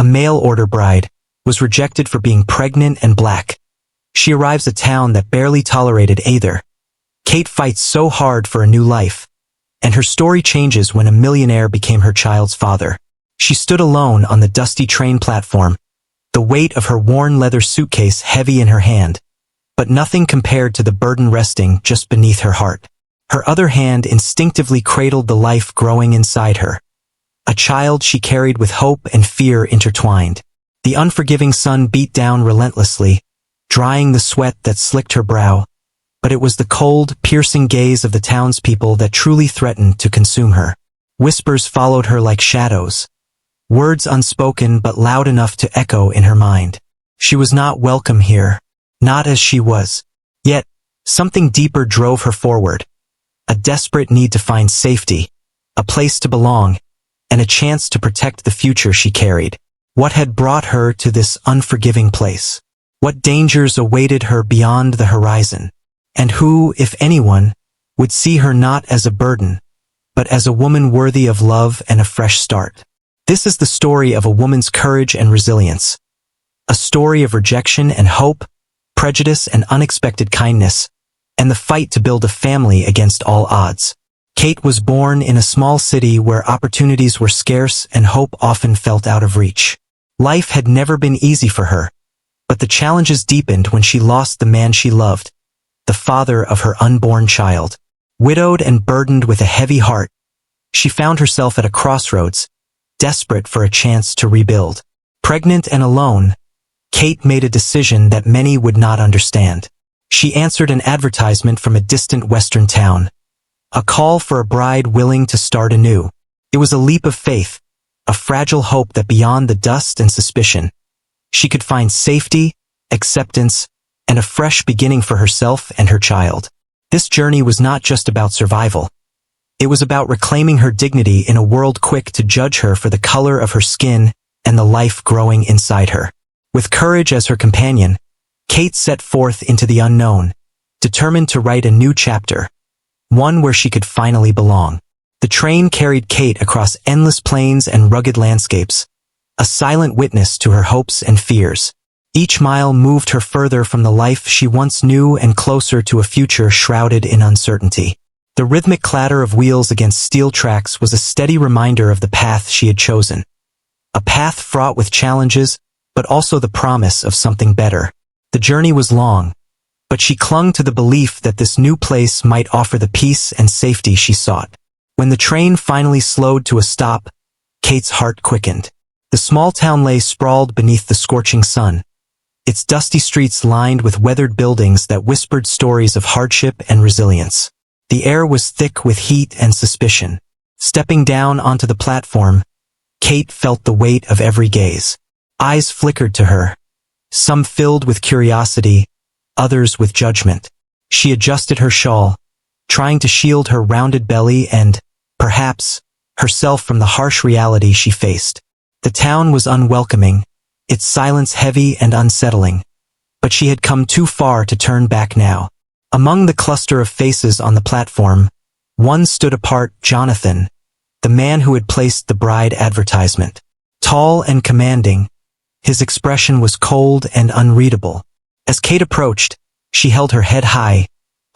mail-order bride, was rejected for being pregnant and black. She arrives at a town that barely tolerated either. Kate fights so hard for a new life, and her story changes when a millionaire became her child's father. She stood alone on the dusty train platform, the weight of her worn leather suitcase heavy in her hand, but nothing compared to the burden resting just beneath her heart. Her other hand instinctively cradled the life growing inside her, a child she carried with hope and fear intertwined. The unforgiving sun beat down relentlessly, drying the sweat that slicked her brow, but it was the cold, piercing gaze of the townspeople that truly threatened to consume her. Whispers followed her like shadows, words unspoken but loud enough to echo in her mind. She was not welcome here, not as she was. Yet, something deeper drove her forward. A desperate need to find safety, a place to belong, and a chance to protect the future she carried. What had brought her to this unforgiving place? What dangers awaited her beyond the horizon? And who, if anyone, would see her not as a burden, but as a woman worthy of love and a fresh start? This is the story of a woman's courage and resilience. A story of rejection and hope, prejudice and unexpected kindness, and the fight to build a family against all odds. Kate was born in a small city where opportunities were scarce and hope often felt out of reach. Life had never been easy for her, but the challenges deepened when she lost the man she loved, the father of her unborn child. Widowed and burdened with a heavy heart, she found herself at a crossroads, desperate for a chance to rebuild. Pregnant and alone, Kate made a decision that many would not understand. She answered an advertisement from a distant western town, a call for a bride willing to start anew. It was a leap of faith, a fragile hope that beyond the dust and suspicion, she could find safety, acceptance, and a fresh beginning for herself and her child. This journey was not just about survival. It was about reclaiming her dignity in a world quick to judge her for the color of her skin and the life growing inside her. With courage as her companion, Kate set forth into the unknown, determined to write a new chapter, one where she could finally belong. The train carried Kate across endless plains and rugged landscapes, a silent witness to her hopes and fears. Each mile moved her further from the life she once knew and closer to a future shrouded in uncertainty. The rhythmic clatter of wheels against steel tracks was a steady reminder of the path she had chosen. A path fraught with challenges, but also the promise of something better. The journey was long, but she clung to the belief that this new place might offer the peace and safety she sought. When the train finally slowed to a stop, Kate's heart quickened. The small town lay sprawled beneath the scorching sun, its dusty streets lined with weathered buildings that whispered stories of hardship and resilience. The air was thick with heat and suspicion. Stepping down onto the platform, Kate felt the weight of every gaze. Eyes flickered to her, some filled with curiosity, others with judgment. She adjusted her shawl, trying to shield her rounded belly and, perhaps, herself from the harsh reality she faced. The town was unwelcoming, its silence heavy and unsettling, but she had come too far to turn back now. Among the cluster of faces on the platform, one stood apart: Jonathan, the man who had placed the bride advertisement. Tall and commanding, his expression was cold and unreadable. As Kate approached, she held her head high,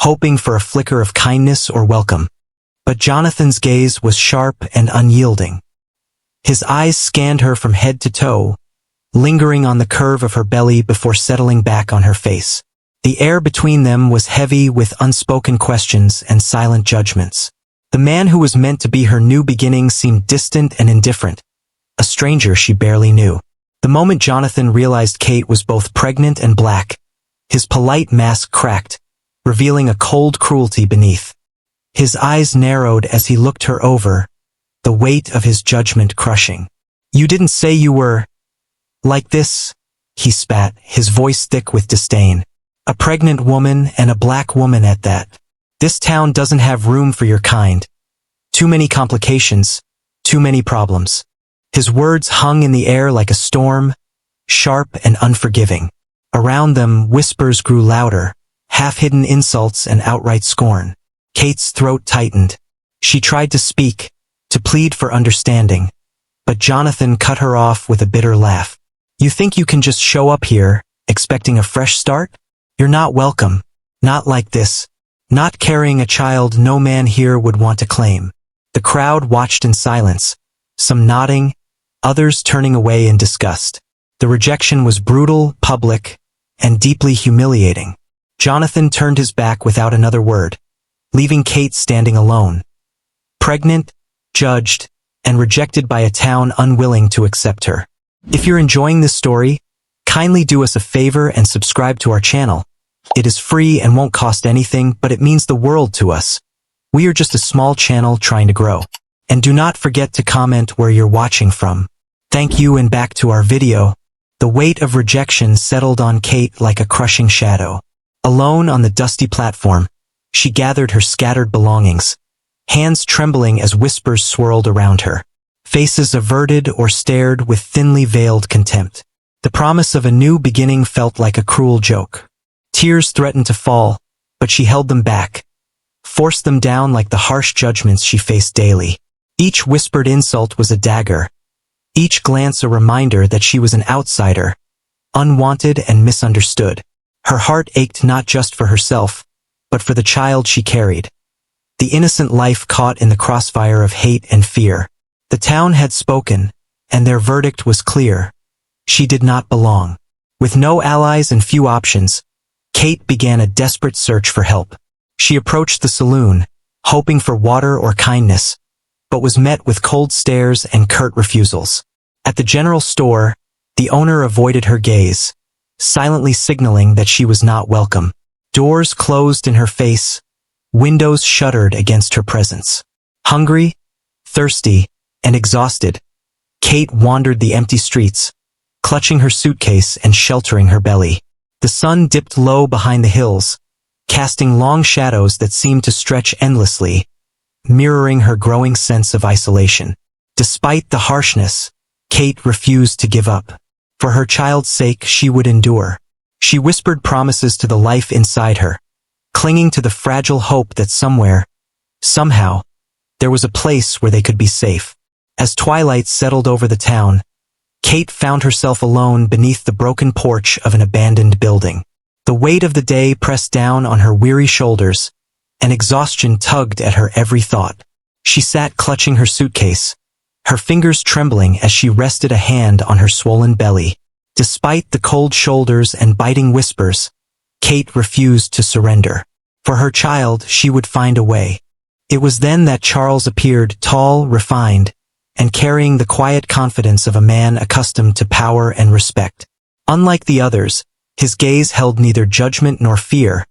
hoping for a flicker of kindness or welcome. But Jonathan's gaze was sharp and unyielding. His eyes scanned her from head to toe, lingering on the curve of her belly before settling back on her face. The air between them was heavy with unspoken questions and silent judgments. The man who was meant to be her new beginning seemed distant and indifferent, a stranger she barely knew. The moment Jonathan realized Kate was both pregnant and black, his polite mask cracked, revealing a cold cruelty beneath. His eyes narrowed as he looked her over, the weight of his judgment crushing. "You didn't say you were like this," he spat, his voice thick with disdain. "A pregnant woman, and a black woman at that. This town doesn't have room for your kind. Too many complications, too many problems." His words hung in the air like a storm, sharp and unforgiving. Around them, whispers grew louder, half-hidden insults and outright scorn. Kate's throat tightened. She tried to speak, to plead for understanding, but Jonathan cut her off with a bitter laugh. You think you can just show up here, expecting a fresh start? You're not welcome. Not like this. Not carrying a child no man here would want to claim. The crowd watched in silence, some nodding, others turning away in disgust. The rejection was brutal, public, and deeply humiliating. Jonathan turned his back without another word, leaving Kate standing alone. Pregnant, judged, and rejected by a town unwilling to accept her. If you're enjoying this story, kindly do us a favor and subscribe to our channel. It is free and won't cost anything, but it means the world to us. We are just a small channel trying to grow. And do not forget to comment where you're watching from. Thank you, and back to our video. The weight of rejection settled on Kate like a crushing shadow. Alone on the dusty platform, she gathered her scattered belongings, hands trembling as whispers swirled around her, faces averted or stared with thinly veiled contempt. The promise of a new beginning felt like a cruel joke. Tears threatened to fall, but she held them back, forced them down like the harsh judgments she faced daily. Each whispered insult was a dagger, each glance a reminder that she was an outsider, unwanted and misunderstood. Her heart ached not just for herself, but for the child she carried. The innocent life caught in the crossfire of hate and fear. The town had spoken, and their verdict was clear. She did not belong. With no allies and few options, Kate began a desperate search for help. She approached the saloon, hoping for water or kindness, but was met with cold stares and curt refusals. At the general store, the owner avoided her gaze, silently signaling that she was not welcome. Doors closed in her face, windows shuttered against her presence. Hungry, thirsty, and exhausted, Kate wandered the empty streets, clutching her suitcase and sheltering her belly. The sun dipped low behind the hills, casting long shadows that seemed to stretch endlessly, mirroring her growing sense of isolation. Despite the harshness, Kate refused to give up. For her child's sake, she would endure. She whispered promises to the life inside her, clinging to the fragile hope that somewhere, somehow, there was a place where they could be safe. As twilight settled over the town, Kate found herself alone beneath the broken porch of an abandoned building. The weight of the day pressed down on her weary shoulders, and exhaustion tugged at her every thought. She sat clutching her suitcase, her fingers trembling as she rested a hand on her swollen belly. Despite the cold shoulders and biting whispers, Kate refused to surrender. For her child, she would find a way. It was then that Charles appeared, tall, refined, and carrying the quiet confidence of a man accustomed to power and respect. Unlike the others, his gaze held neither judgment nor fear,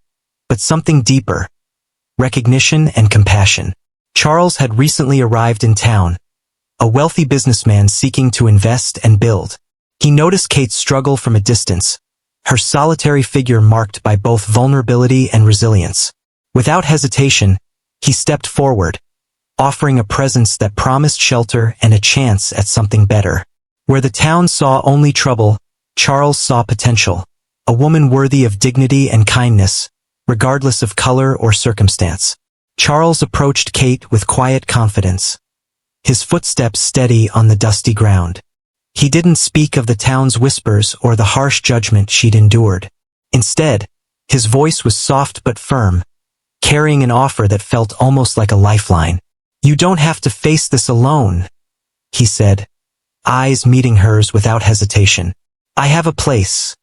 but something deeper: recognition and compassion. Charles had recently arrived in town, a wealthy businessman seeking to invest and build. He noticed Kate's struggle from a distance, her solitary figure marked by both vulnerability and resilience. Without hesitation, he stepped forward, offering a presence that promised shelter and a chance at something better. Where the town saw only trouble, Charles saw potential, a woman worthy of dignity and kindness, regardless of color or circumstance. Charles approached Kate with quiet confidence, his footsteps steady on the dusty ground. He didn't speak of the town's whispers or the harsh judgment she'd endured. Instead, his voice was soft but firm, carrying an offer that felt almost like a lifeline. "You don't have to face this alone," he said, eyes meeting hers without hesitation. "I have a place,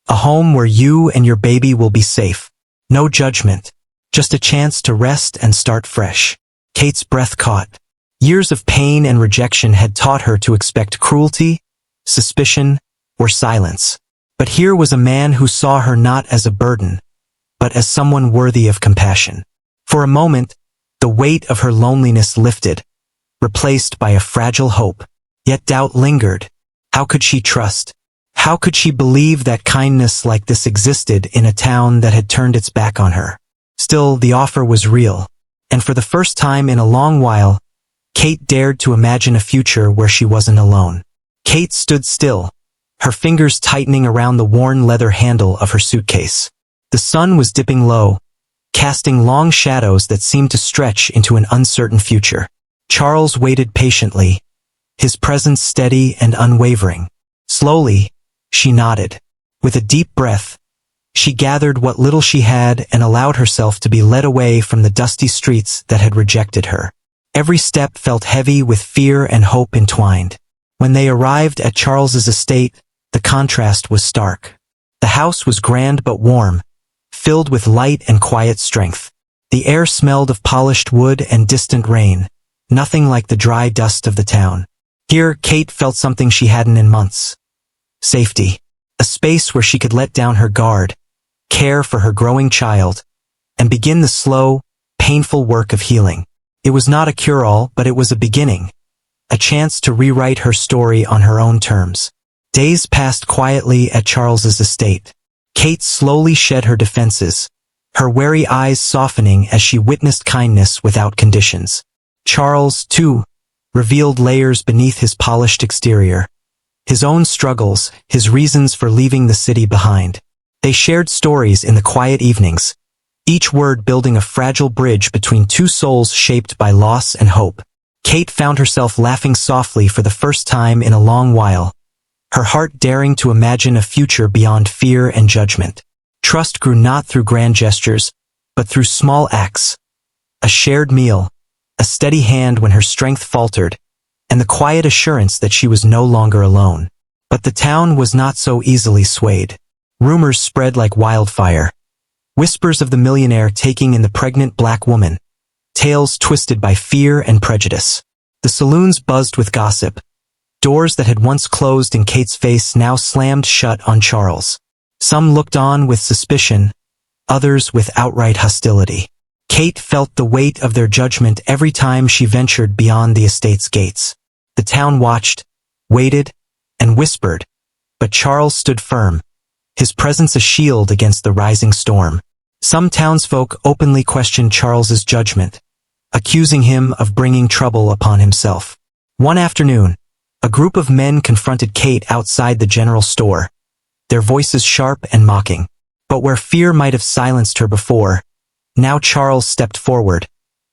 a home where you and your baby will be safe. No judgment, just a chance to rest and start fresh." Kate's breath caught. Years of pain and rejection had taught her to expect cruelty, suspicion, or silence. But here was a man who saw her not as a burden, but as someone worthy of compassion. For a moment, the weight of her loneliness lifted, replaced by a fragile hope. Yet doubt lingered. How could she trust? How could she believe that kindness like this existed in a town that had turned its back on her? Still, the offer was real, and for the first time in a long while, Kate dared to imagine a future where she wasn't alone. Kate stood still, her fingers tightening around the worn leather handle of her suitcase. The sun was dipping low, casting long shadows that seemed to stretch into an uncertain future. Charles waited patiently, his presence steady and unwavering. Slowly, she nodded. With a deep breath, she gathered what little she had and allowed herself to be led away from the dusty streets that had rejected her. Every step felt heavy with fear and hope entwined. When they arrived at Charles's estate, the contrast was stark. The house was grand but warm, filled with light and quiet strength. The air smelled of polished wood and distant rain, nothing like the dry dust of the town. Here, Kate felt something she hadn't in months. Safety. A space where she could let down her guard, care for her growing child, and begin the slow, painful work of healing. It was not a cure-all, but it was a beginning, a chance to rewrite her story on her own terms. Days passed quietly at Charles's estate. Kate slowly shed her defenses, her wary eyes softening as she witnessed kindness without conditions. Charles, too, revealed layers beneath his polished exterior. His own struggles, his reasons for leaving the city behind. They shared stories in the quiet evenings, each word building a fragile bridge between two souls shaped by loss and hope. Kate found herself laughing softly for the first time in a long while, her heart daring to imagine a future beyond fear and judgment. Trust grew not through grand gestures, but through small acts. A shared meal, a steady hand when her strength faltered, and the quiet assurance that she was no longer alone. But the town was not so easily swayed. Rumors spread like wildfire. Whispers of the millionaire taking in the pregnant black woman. Tales twisted by fear and prejudice. The saloons buzzed with gossip. Doors that had once closed in Kate's face now slammed shut on Charles. Some looked on with suspicion, others with outright hostility. Kate felt the weight of their judgment every time she ventured beyond the estate's gates. The town watched, waited, and whispered, but Charles stood firm, his presence a shield against the rising storm. Some townsfolk openly questioned Charles's judgment, accusing him of bringing trouble upon himself. One afternoon, a group of men confronted Kate outside the general store, their voices sharp and mocking. But where fear might have silenced her before, now Charles stepped forward,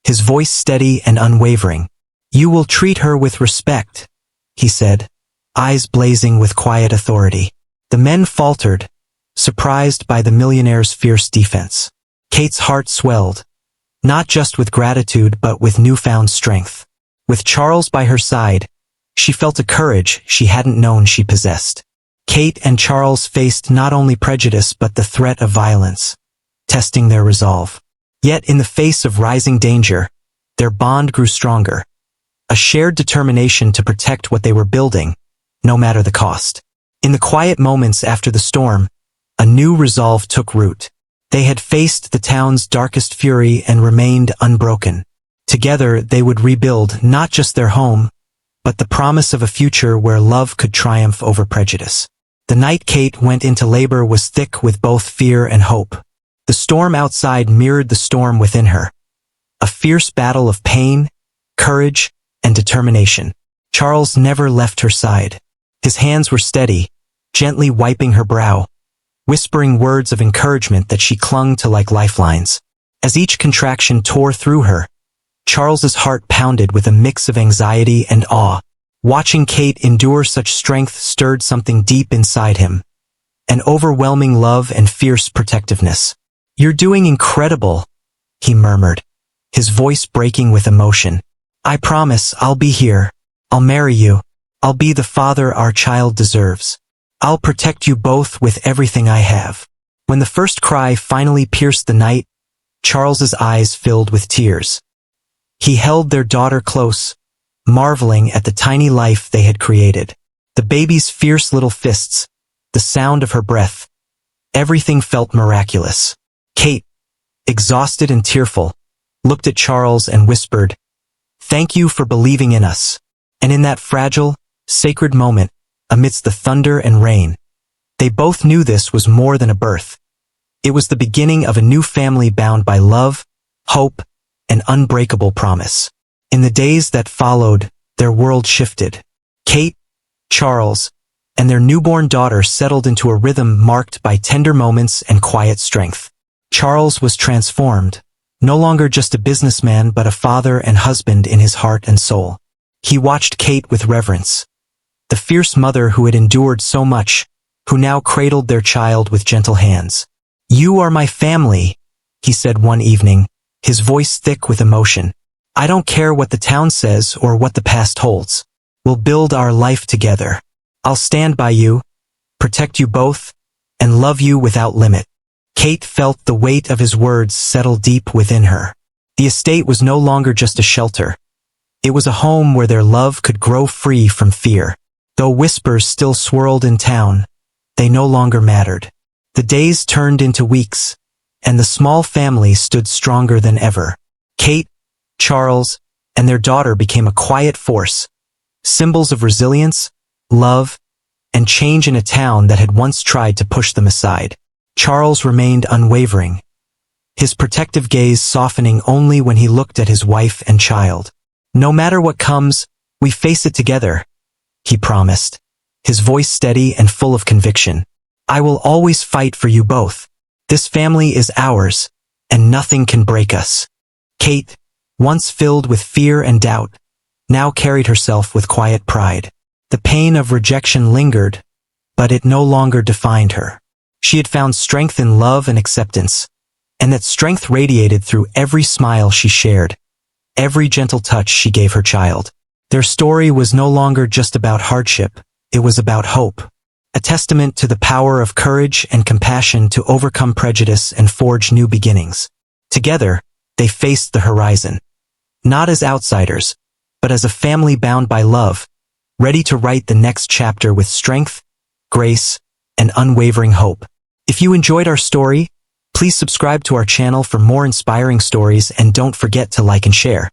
his voice steady and unwavering. "You will treat her with respect," he said, eyes blazing with quiet authority. The men faltered, surprised by the millionaire's fierce defense. Kate's heart swelled, not just with gratitude but with newfound strength. With Charles by her side, she felt a courage she hadn't known she possessed. Kate and Charles faced not only prejudice but the threat of violence, testing their resolve. Yet in the face of rising danger, their bond grew stronger, a shared determination to protect what they were building, no matter the cost. In the quiet moments after the storm, a new resolve took root. They had faced the town's darkest fury and remained unbroken. Together they would rebuild not just their home, but the promise of a future where love could triumph over prejudice. The night Kate went into labor was thick with both fear and hope. The storm outside mirrored the storm within her, a fierce battle of pain, courage, and determination. Charles never left her side. His hands were steady, gently wiping her brow, whispering words of encouragement that she clung to like lifelines. As each contraction tore through her, Charles's heart pounded with a mix of anxiety and awe. Watching Kate endure such strength stirred something deep inside him, an overwhelming love and fierce protectiveness. "You're doing incredible," he murmured, his voice breaking with emotion. "I promise I'll be here. I'll marry you. I'll be the father our child deserves. I'll protect you both with everything I have." When the first cry finally pierced the night, Charles's eyes filled with tears. He held their daughter close, marveling at the tiny life they had created. The baby's fierce little fists, the sound of her breath, everything felt miraculous. Kate, exhausted and tearful, looked at Charles and whispered, "Thank you for believing in us." And in that fragile, sacred moment, amidst the thunder and rain, they both knew this was more than a birth. It was the beginning of a new family bound by love, hope, and unbreakable promise. In the days that followed, their world shifted. Kate, Charles, and their newborn daughter settled into a rhythm marked by tender moments and quiet strength. Charles was transformed, no longer just a businessman but a father and husband in his heart and soul. He watched Kate with reverence. The fierce mother who had endured so much, who now cradled their child with gentle hands. "You are my family," he said one evening, his voice thick with emotion. "I don't care what the town says or what the past holds. We'll build our life together. I'll stand by you, protect you both, and love you without limit." Kate felt the weight of his words settle deep within her. The estate was no longer just a shelter. It was a home where their love could grow free from fear. Though whispers still swirled in town, they no longer mattered. The days turned into weeks, and the small family stood stronger than ever. Kate, Charles, and their daughter became a quiet force, symbols of resilience, love, and change in a town that had once tried to push them aside. Charles remained unwavering, his protective gaze softening only when he looked at his wife and child. "No matter what comes, we face it together," he promised, his voice steady and full of conviction. "I will always fight for you both. This family is ours, and nothing can break us." Kate, once filled with fear and doubt, now carried herself with quiet pride. The pain of rejection lingered, but it no longer defined her. She had found strength in love and acceptance, and that strength radiated through every smile she shared, every gentle touch she gave her child. Their story was no longer just about hardship, it was about hope, a testament to the power of courage and compassion to overcome prejudice and forge new beginnings. Together, they faced the horizon, not as outsiders, but as a family bound by love, ready to write the next chapter with strength, grace, and unwavering hope. If you enjoyed our story, please subscribe to our channel for more inspiring stories and don't forget to like and share.